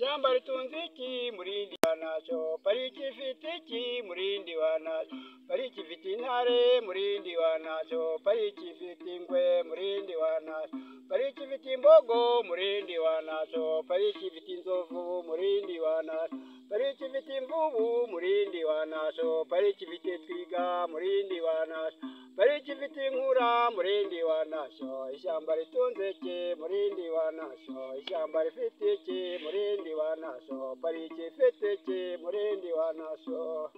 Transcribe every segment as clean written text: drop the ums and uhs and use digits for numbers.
ishyamba ritunze iki murindi wa nasho, pariki ifite iki murindi wa nasho, pariki ifite intare murindi wa nasho, pariki ifite ingwe murindi wa nasho, pariki ifite imbogo murindi wa nasho, pariki ifite inzovu murindi wa nasho, pariki ifite imvubu murindi wa nasho, pariki ifite twiga murindi wa nasho, pariki ifite inkura murindi wa nasho, ishyamba ritunze iki murindi wa nasho, ishyamba rifite iki murindi wa nasho, pariki ifite iki murindi wa nasho.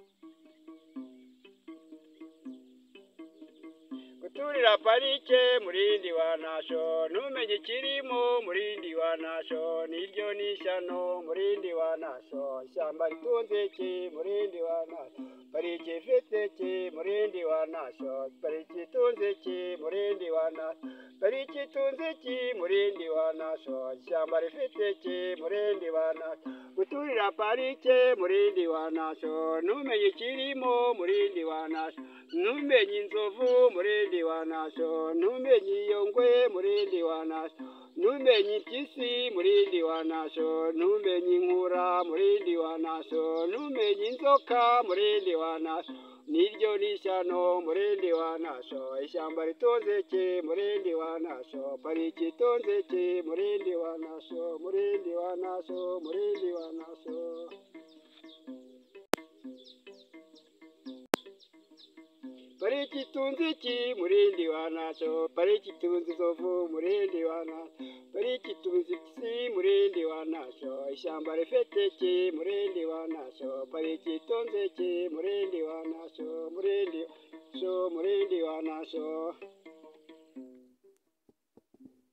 Guturira parike murindi wa nasho, ntumenye ikirimo murindi wa nasho, niryo nishyano murindi wa nasho, ishyamba ritunze iki murindi wa nasho, pariki ifite iki murindi wa nasho, pariki itunze iki murindi wa nasho, pariki itunze iki murindi wa nasho, ishyamba rifite iki murindi wa nasho. Guturira parike murindi wa nasho, ntumenye ikirimo murindi wa nasho, ntumenye inzovu murindi wa nasho, ntumenye iyo ngwe murindi wa nasho, ntumenye impyisi murindi wa nasho, ntumenye inkura murindi wa nasho, ntumenye inzoka murindi wa nasho, niryo nishyano murindi wa nasho, ishyamba ritunze iki murindi wa nasho, pariki itunze iki murindi wa nasho, murindi wa nasho, murindi wa nasho. Pariki itunze iki murindi wa nasho, pariki itunze inzovu murindi wa nasho, pariki itunze impyisi murindi wa nasho, ishyamba rifite iki murindi wa nasho, pariki itunze iki murindi wa nasho, murindi nasho, murindi wa nasho.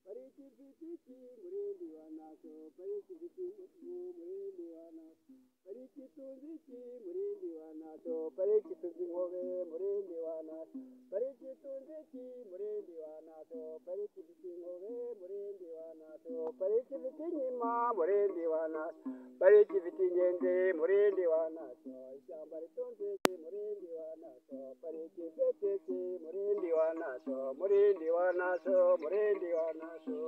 Pariki ifite iki murindi wa nasho, pariki ifite inzovu murindi wa nasho, pariki itunze iki murindi wa nasho, pariki itunze inkobe murindi wa nasho, pariki itunze iki murindi wa nasho, pariki ifite inkobe murindi wa nasho, pariki ifite inkima murindi wa nasho, pariki ifite inkende murindi wa nasho, ishyamba ritunze iki murindi wa nasho, pariki ifite iki murindi wa nasho, murindi wa nasho, murindi wa nasho.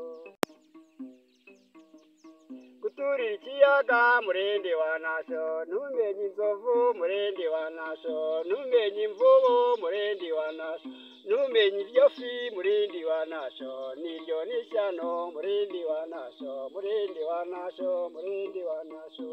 Guturira ikiyaga murindi wa nasho, ntumenye inzovu murindi wa nasho, ntumenye imvubu murindi wa nasho, ntumenye iryo fi murindi wa nasho, niryo nishyano murindi wa nasho, murindi wa nasho, murindi wa nasho.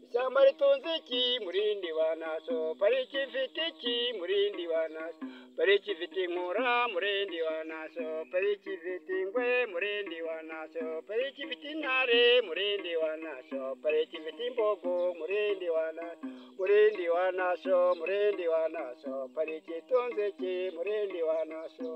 Ishyamba ritunze iki murindi wa nasho, pariki ifite iki murindi wa nasho, pariki ifite inkura murindi wa nasho, pariki ifite ingwe murindi wa nasho, pariki ifite intare murindi wa nasho, pariki ifite imbogo murindi wa nasho, murindi wa nasho, murindi wa nasho, pariki itunze iki murindi wa nasho.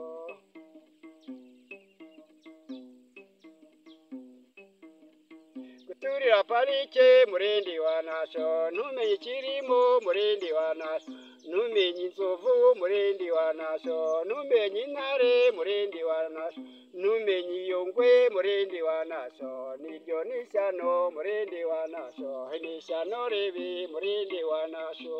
Guturira parike murindi wa nasho, ntumenye ikirimo murindi wa nasho, ntumenye inzovu murindi wa nasho, ntumenye intare murindi wa nasho, ntumenye iyo ngwe murindi wa nasho, niryo nishyano murindi wa nasho, nishyano ribi murindi wa nasho.